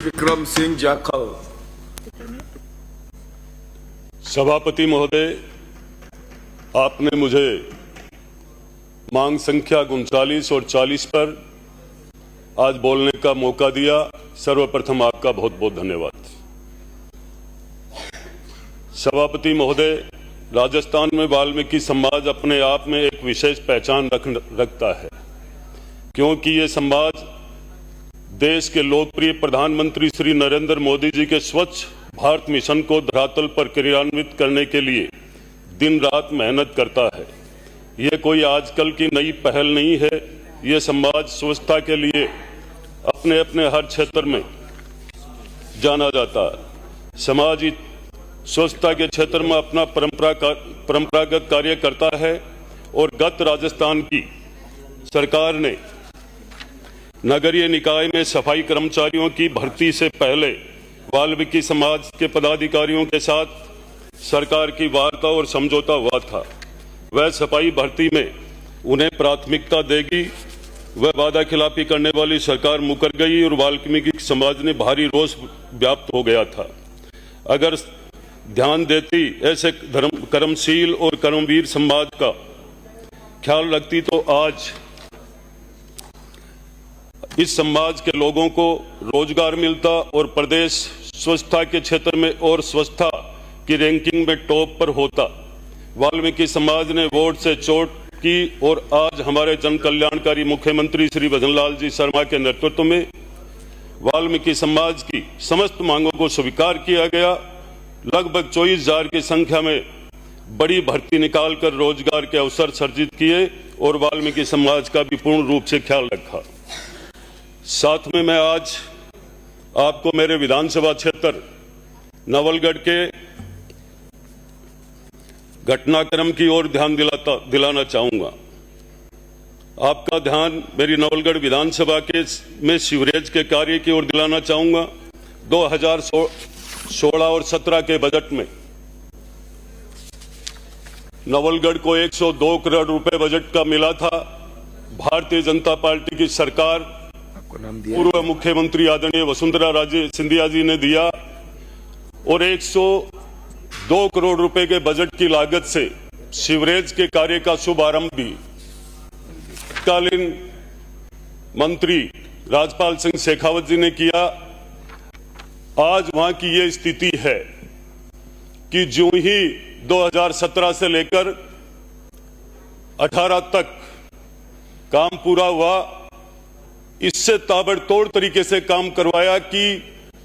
विक्रम सिंह जाखल। सभापति महोदय, आपने मुझे मांग संख्या 39 और 40 पर आज बोलने का मौका दिया। सर्वप्रथम आपका बहुत बहुत धन्यवाद। सभापति महोदय, राजस्थान में वाल्मीकि समाज अपने आप में एक विशेष पहचान रखता है, क्योंकि ये समाज देश के लोकप्रिय प्रधानमंत्री श्री नरेंद्र मोदी जी के स्वच्छ भारत मिशन को धरातल पर क्रियान्वित करने के लिए दिन रात मेहनत करता है। ये कोई आजकल की नई पहल नहीं है। ये समाज स्वच्छता के लिए अपने अपने हर क्षेत्र में जाना जाता है। समाज स्वच्छता के क्षेत्र में अपना परंपरागत कार्य करता है और गत राजस्थान की सरकार ने नगरीय निकाय में सफाई कर्मचारियों की भर्ती से पहले वाल्मीकि समाज के पदाधिकारियों के साथ सरकार की वार्ता और समझौता हुआ था। वह सफाई भर्ती में उन्हें प्राथमिकता देगी। वह वादा खिलाफी करने वाली सरकार मुकर गई और वाल्मीकि समाज ने भारी रोष व्याप्त हो गया था। अगर ध्यान देती, ऐसे कर्मशील और कर्मवीर समाज का ख्याल रखती, तो आज इस समाज के लोगों को रोजगार मिलता और प्रदेश स्वच्छता के क्षेत्र में और स्वच्छता की रैंकिंग में टॉप पर होता। वाल्मीकि समाज ने वोट से चोट की और आज हमारे जन कल्याणकारी मुख्यमंत्री श्री भजनलाल जी शर्मा के नेतृत्व में वाल्मीकि समाज की समस्त मांगों को स्वीकार किया गया। लगभग 24,000 की संख्या में बड़ी भर्ती निकालकर रोजगार के अवसर सृजित किए और वाल्मीकि समाज का भी पूर्ण रूप से ख्याल रखा। साथ में मैं आज आपको मेरे विधानसभा क्षेत्र नवलगढ़ के घटनाक्रम की ओर ध्यान दिलाना चाहूंगा। आपका ध्यान मेरी नवलगढ़ विधानसभा के में सीवरेज के कार्य की ओर दिलाना चाहूंगा। 2016 और 17 के बजट में नवलगढ़ को 102 करोड़ रुपए बजट का मिला था। भारतीय जनता पार्टी की सरकार पूर्व मुख्यमंत्री आदरणीय वसुंधरा राजे सिंधिया जी ने दिया और 102 करोड़ रुपए के बजट की लागत से सीवरेज के कार्य का शुभारंभ भी तत्कालीन मंत्री राजपाल सिंह शेखावत जी ने किया। आज वहां की यह स्थिति है कि जो ही 2017 से लेकर 18 तक काम पूरा हुआ, इससे ताबड़तोड़ तरीके से काम करवाया कि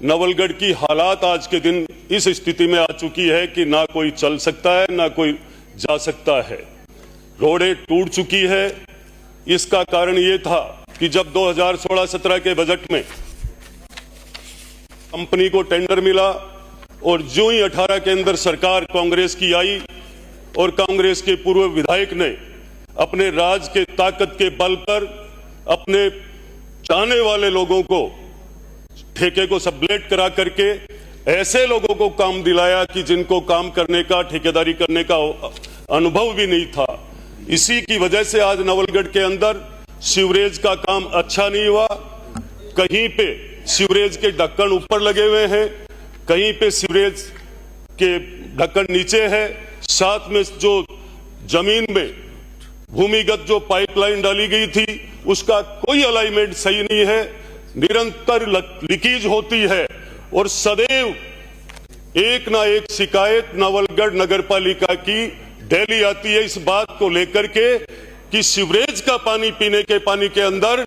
नवलगढ़ की हालात आज के दिन इस स्थिति में आ चुकी है कि ना कोई चल सकता है, ना कोई जा सकता है। रोडें टूट चुकी है। इसका कारण ये था कि जब 2016-17 के बजट में कंपनी को टेंडर मिला और जो ही 18 के अंदर सरकार कांग्रेस की आई और कांग्रेस के पूर्व विधायक ने अपने राज के ताकत के बल पर अपने चाहने वाले लोगों को ठेके को सबलेट करा करके ऐसे लोगों को काम दिलाया कि जिनको काम करने का, ठेकेदारी करने का अनुभव भी नहीं था। इसी की वजह से आज नवलगढ़ के अंदर सीवरेज का काम अच्छा नहीं हुआ। कहीं पे सीवरेज के ढक्कन ऊपर लगे हुए हैं, कहीं पे सीवरेज के ढक्कन नीचे है। साथ में जो जमीन में भूमिगत जो पाइपलाइन डाली गई थी उसका कोई अलाइनमेंट सही नहीं है। निरंतर लीकेज होती है और सदैव एक ना एक शिकायत नवलगढ़ नगरपालिका की डेली आती है इस बात को लेकर के कि सीवरेज का पानी पीने के पानी के अंदर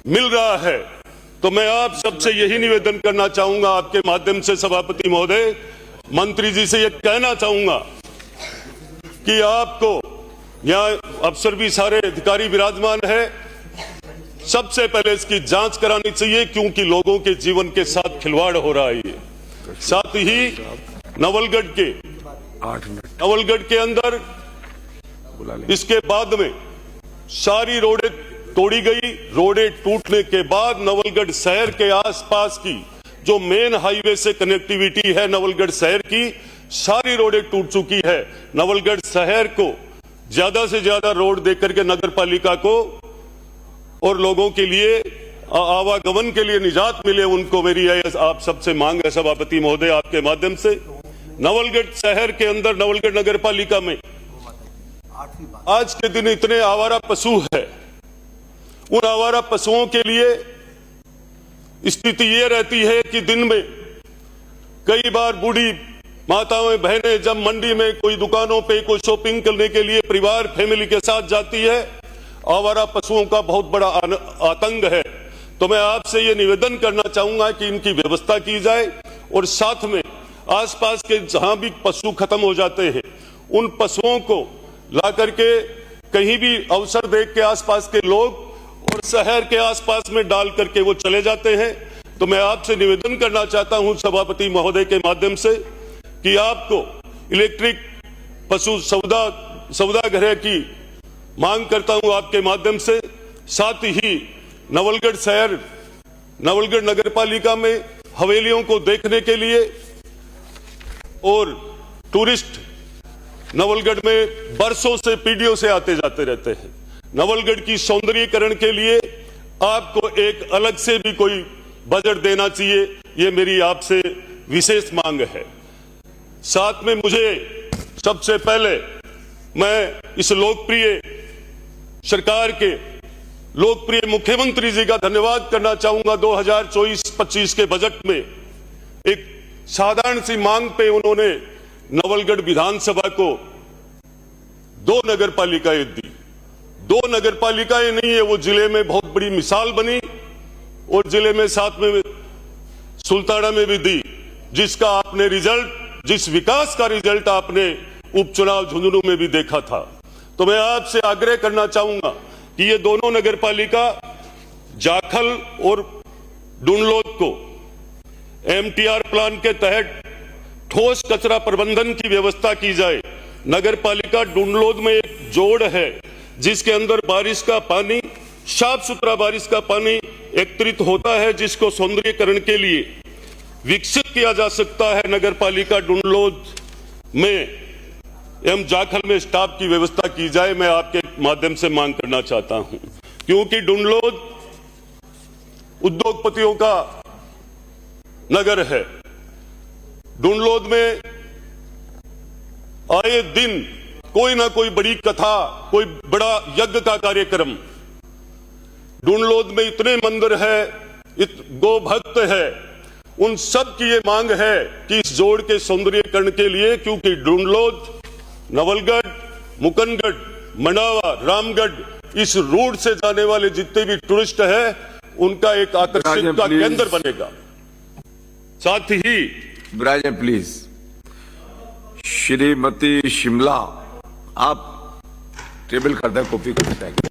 मिल रहा है। तो मैं आप सबसे यही निवेदन करना चाहूंगा, आपके माध्यम से सभापति महोदय, मंत्री जी से यह कहना चाहूंगा कि आपको यहाँ अफसर भी सारे अधिकारी विराजमान है, सबसे पहले इसकी जांच करानी चाहिए, क्योंकि लोगों के जीवन के साथ खिलवाड़ हो रहा है। साथ ही नवलगढ़ के अंदर इसके बाद में सारी रोडें तोड़ी गई। रोडें टूटने के बाद नवलगढ़ शहर के आसपास की जो मेन हाईवे से कनेक्टिविटी है नवलगढ़ शहर की, सारी रोडें टूट चुकी है। नवलगढ़ शहर को ज्यादा से ज्यादा रोड देकर के नगरपालिका को और लोगों के लिए आवागमन के लिए निजात मिले, उनको मेरी आप सबसे मांग है सभापति महोदय आपके माध्यम से। नवलगढ़ शहर के अंदर नवलगढ़ नगर पालिका में आज के दिन इतने आवारा पशु है, उन आवारा पशुओं के लिए स्थिति यह रहती है कि दिन में कई बार बूढ़ी माताएं बहनें जब मंडी में कोई दुकानों पे कोई शॉपिंग करने के लिए परिवार फैमिली के साथ जाती है, आवारा पशुओं का बहुत बड़ा आतंक है। तो मैं आपसे ये निवेदन करना चाहूंगा कि इनकी व्यवस्था की जाए और साथ में आसपास के जहां भी पशु खत्म हो जाते हैं उन पशुओं को ला करके कहीं भी अवसर देख के आसपास के लोग और शहर के आसपास में डाल करके वो चले जाते हैं। तो मैं आपसे निवेदन करना चाहता हूं सभापति महोदय के माध्यम से कि आपको इलेक्ट्रिक पशु सौदागर की मांग करता हूं आपके माध्यम से। साथ ही नवलगढ़ शहर नवलगढ़ नगर पालिका में हवेलियों को देखने के लिए और टूरिस्ट नवलगढ़ में बरसों से पीढ़ियों से आते जाते रहते हैं। नवलगढ़ की सौंदर्यीकरण के लिए आपको एक अलग से भी कोई बजट देना चाहिए, ये मेरी आपसे विशेष मांग है। साथ में मुझे सबसे पहले मैं इस लोकप्रिय सरकार के लोकप्रिय मुख्यमंत्री जी का धन्यवाद करना चाहूंगा। 2024-25 के बजट में एक साधारण सी मांग पे उन्होंने नवलगढ़ विधानसभा को 2 नगर पालिकाएं दी। 2 नगर पालिकाएं नहीं है, वो जिले में बहुत बड़ी मिसाल बनी और जिले में साथ में सुल्ताना में भी दी, जिसका आपने रिजल्ट, जिस विकास का रिजल्ट आपने उपचुनाव झुंझुनू में भी देखा था। तो मैं आपसे आग्रह करना चाहूंगा कि ये दोनों नगर पालिका जाखल और डुंडलोद को एमटीआर प्लान के तहत ठोस कचरा प्रबंधन की व्यवस्था की जाए। नगर पालिका डुंडलोद में एक जोड़ है जिसके अंदर बारिश का पानी, साफ सुथरा बारिश का पानी एकत्रित होता है, जिसको सौंदर्यीकरण के लिए विकसित किया जा सकता है। नगर पालिका डुंडलोद में एवं जाखल में स्टाफ की व्यवस्था की जाए, मैं आपके माध्यम से मांग करना चाहता हूं, क्योंकि डुंडलोद उद्योगपतियों का नगर है। डुंडलोद में आए दिन कोई ना कोई बड़ी कथा, कोई बड़ा यज्ञ का कार्यक्रम। डुंडलोद में इतने मंदिर है, गो भक्त है, उन सब की ये मांग है कि इस जोड़ के सौंदर्यीकरण के लिए, क्योंकि डुंडलोद, नवलगढ़, मुकनगढ़, मनावा, रामगढ़ इस रूट से जाने वाले जितने भी टूरिस्ट है उनका एक आकर्षण का केंद्र बनेगा। साथ ही ब्राजन प्लीज, श्रीमती शिमला आप टेबल कर दें, कॉपी कर दें।